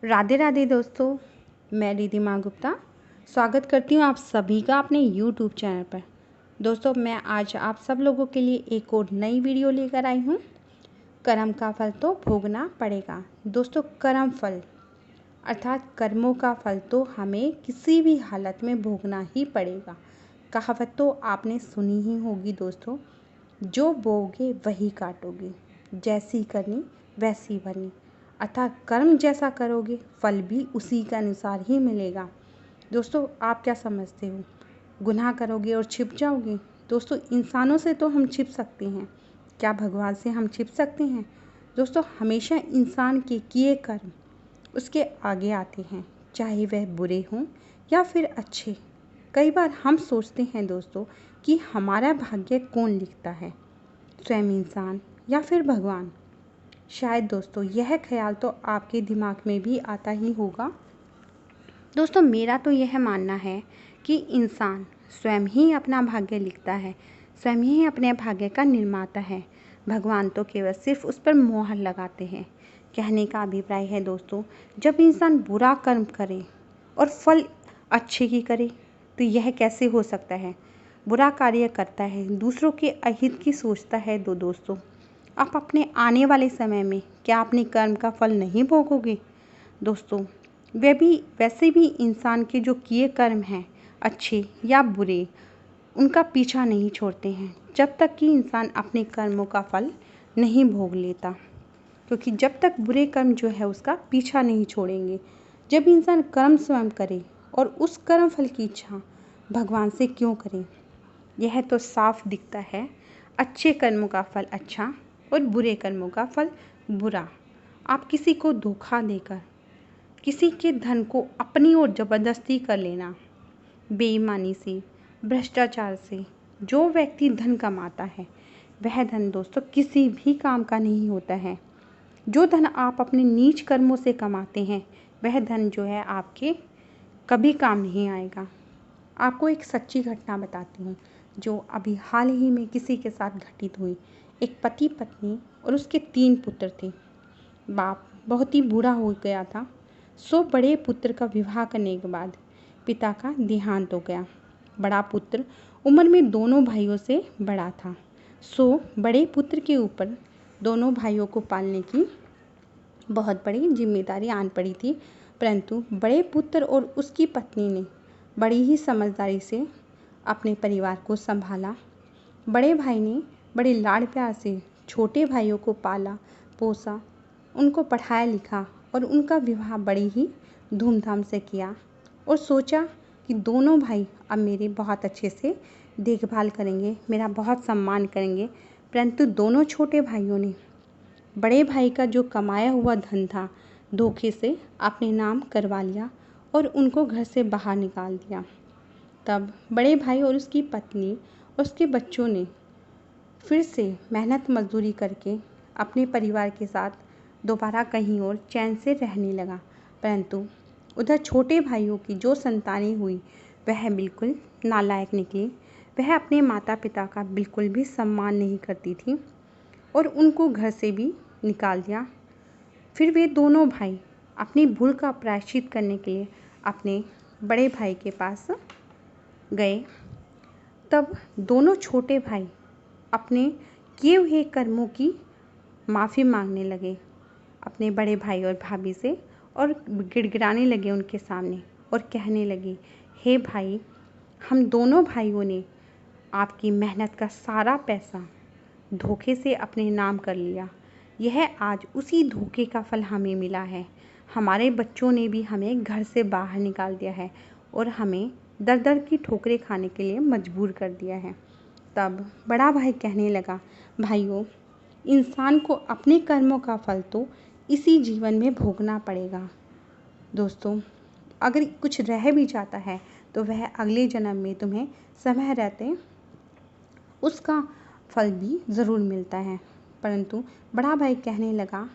राधे राधे दोस्तों, मैं रिधिमा गुप्ता स्वागत करती हूँ आप सभी का अपने YouTube चैनल पर। दोस्तों, मैं आज आप सब लोगों के लिए एक और नई वीडियो लेकर आई हूँ। कर्म का फल तो भोगना पड़ेगा। दोस्तों, कर्म फल अर्थात कर्मों का फल तो हमें किसी भी हालत में भोगना ही पड़ेगा। कहावत तो आपने सुनी ही होगी दोस्तों, जो बोओगे वही काटोगे, जैसी करनी वैसी भरनी। अर्थात कर्म जैसा करोगे फल भी उसी के अनुसार ही मिलेगा। दोस्तों, आप क्या समझते हो? गुनाह करोगे और छिप जाओगे? दोस्तों, इंसानों से तो हम छिप सकते हैं, क्या भगवान से हम छिप सकते हैं? दोस्तों, हमेशा इंसान के किए कर्म उसके आगे आते हैं, चाहे वह बुरे हों या फिर अच्छे। कई बार हम सोचते हैं दोस्तों कि हमारा भाग्य कौन लिखता है, स्वयं इंसान या फिर भगवान। शायद दोस्तों यह ख्याल तो आपके दिमाग में भी आता ही होगा। दोस्तों, मेरा तो यह मानना है कि इंसान स्वयं ही अपना भाग्य लिखता है, स्वयं ही अपने भाग्य का निर्माता है। भगवान तो केवल सिर्फ उस पर मोहर लगाते हैं। कहने का अभिप्राय है दोस्तों, जब इंसान बुरा कर्म करे और फल अच्छे की करे तो यह कैसे हो सकता है? बुरा कार्य करता है, दूसरों के अहित की सोचता है। दोस्तों, आप अपने आने वाले समय में क्या अपने कर्म का फल नहीं भोगोगे? दोस्तों, वैसे भी इंसान के जो किए कर्म हैं, अच्छे या बुरे, उनका पीछा नहीं छोड़ते हैं जब तक कि इंसान अपने कर्मों का फल नहीं भोग लेता। क्योंकि जब तक बुरे कर्म जो है उसका पीछा नहीं छोड़ेंगे, जब इंसान कर्म स्वयं करे और उस कर्म फल की इच्छा भगवान से क्यों करें? यह तो साफ दिखता है। अच्छे कर्मों का फल अच्छा और बुरे कर्मों का फल बुरा। आप किसी को धोखा देकर किसी के धन को अपनी ओर जबरदस्ती कर लेना, बेईमानी से, भ्रष्टाचार से जो व्यक्ति धन कमाता है वह धन दोस्तों किसी भी काम का नहीं होता है। जो धन आप अपने नीच कर्मों से कमाते हैं वह धन जो है आपके कभी काम नहीं आएगा। आपको एक सच्ची घटना बताती हूँ जो अभी हाल ही में किसी के साथ घटित हुई। एक पति पत्नी और उसके 3 पुत्र थे। बाप बहुत ही बूढ़ा हो गया था, सो बड़े पुत्र का विवाह करने के बाद पिता का देहांत हो गया। बड़ा पुत्र उम्र में दोनों भाइयों से बड़ा था, सो बड़े पुत्र के ऊपर दोनों भाइयों को पालने की बहुत बड़ी जिम्मेदारी आन पड़ी थी। परंतु बड़े पुत्र और उसकी पत्नी ने बड़ी ही समझदारी से अपने परिवार को संभाला। बड़े भाई ने बड़े लाड़ प्यार से छोटे भाइयों को पाला पोसा, उनको पढ़ाया लिखा और उनका विवाह बड़ी ही धूमधाम से किया और सोचा कि दोनों भाई अब मेरी बहुत अच्छे से देखभाल करेंगे, मेरा बहुत सम्मान करेंगे। परंतु दोनों छोटे भाइयों ने बड़े भाई का जो कमाया हुआ धन था धोखे से अपने नाम करवा लिया और उनको घर से बाहर निकाल दिया। तब बड़े भाई और उसकी पत्नी और उसके बच्चों ने फिर से मेहनत मजदूरी करके अपने परिवार के साथ दोबारा कहीं और चैन से रहने लगा। परंतु उधर छोटे भाइयों की जो संतानें हुई वह बिल्कुल नालायक निकली। वह अपने माता पिता का बिल्कुल भी सम्मान नहीं करती थी और उनको घर से भी निकाल दिया। फिर वे दोनों भाई अपनी भूल का प्रायश्चित करने के लिए अपने बड़े भाई के पास गए। तब दोनों छोटे भाई अपने किए हुए कर्मों की माफ़ी मांगने लगे अपने बड़े भाई और भाभी से और गिड़गिड़ाने लगे उनके सामने और कहने लगे, हे भाई, हम दोनों भाइयों ने आपकी मेहनत का सारा पैसा धोखे से अपने नाम कर लिया। यह आज उसी धोखे का फल हमें मिला है। हमारे बच्चों ने भी हमें घर से बाहर निकाल दिया है और हमें दर दर की ठोकरें खाने के लिए मजबूर कर दिया है। तब बड़ा भाई कहने लगा, भाइयों, इंसान को अपने कर्मों का फल तो इसी जीवन में भोगना पड़ेगा। दोस्तों, अगर कुछ रह भी जाता है तो वह अगले जन्म में तुम्हें समय रहते उसका फल भी ज़रूर मिलता है। परंतु बड़ा भाई कहने लगा,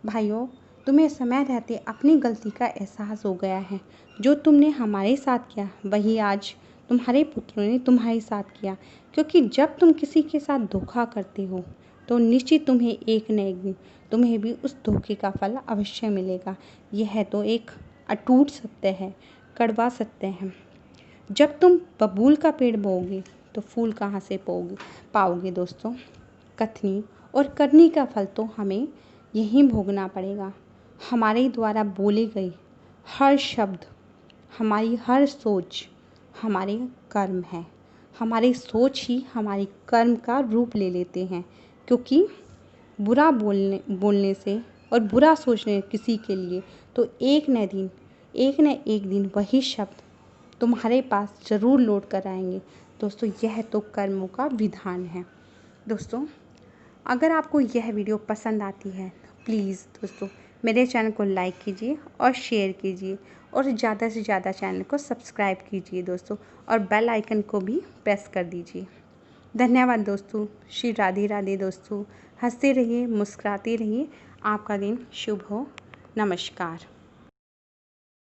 भाइयों, तुम्हें समय रहते अपनी गलती का एहसास हो गया है। जो तुमने हमारे साथ किया वही आज तुम्हारे पुत्रों ने तुम्हारे साथ किया। क्योंकि जब तुम किसी के साथ धोखा करते हो तो निश्चित तुम्हें एक न एक दिन तुम्हें भी उस धोखे का फल अवश्य मिलेगा। यह तो एक अटूट सत्य है, कड़वा सत्य है। जब तुम बबूल का पेड़ बोओगे तो फूल कहाँ से पाओगे दोस्तों। कथनी और करनी का फल तो हमें यहीं भोगना पड़ेगा। हमारे द्वारा बोले गए हर शब्द, हमारी हर सोच हमारे कर्म है। हमारी सोच ही हमारी कर्म का रूप ले लेते हैं, क्योंकि बुरा बोलने से और बुरा सोचने किसी के लिए तो एक न एक दिन वही शब्द तुम्हारे पास ज़रूर लौट कर आएंगे। दोस्तों यह तो कर्मों का विधान है। दोस्तों अगर आपको यह वीडियो पसंद आती है तो प्लीज़ दोस्तों मेरे चैनल को लाइक कीजिए और शेयर कीजिए और ज़्यादा से ज़्यादा चैनल को सब्सक्राइब कीजिए दोस्तों, और बेल आइकन को भी प्रेस कर दीजिए। धन्यवाद दोस्तों। श्री राधे राधे दोस्तों। हंसते रहिए, मुस्कुराते रहिए। आपका दिन शुभ हो। नमस्कार।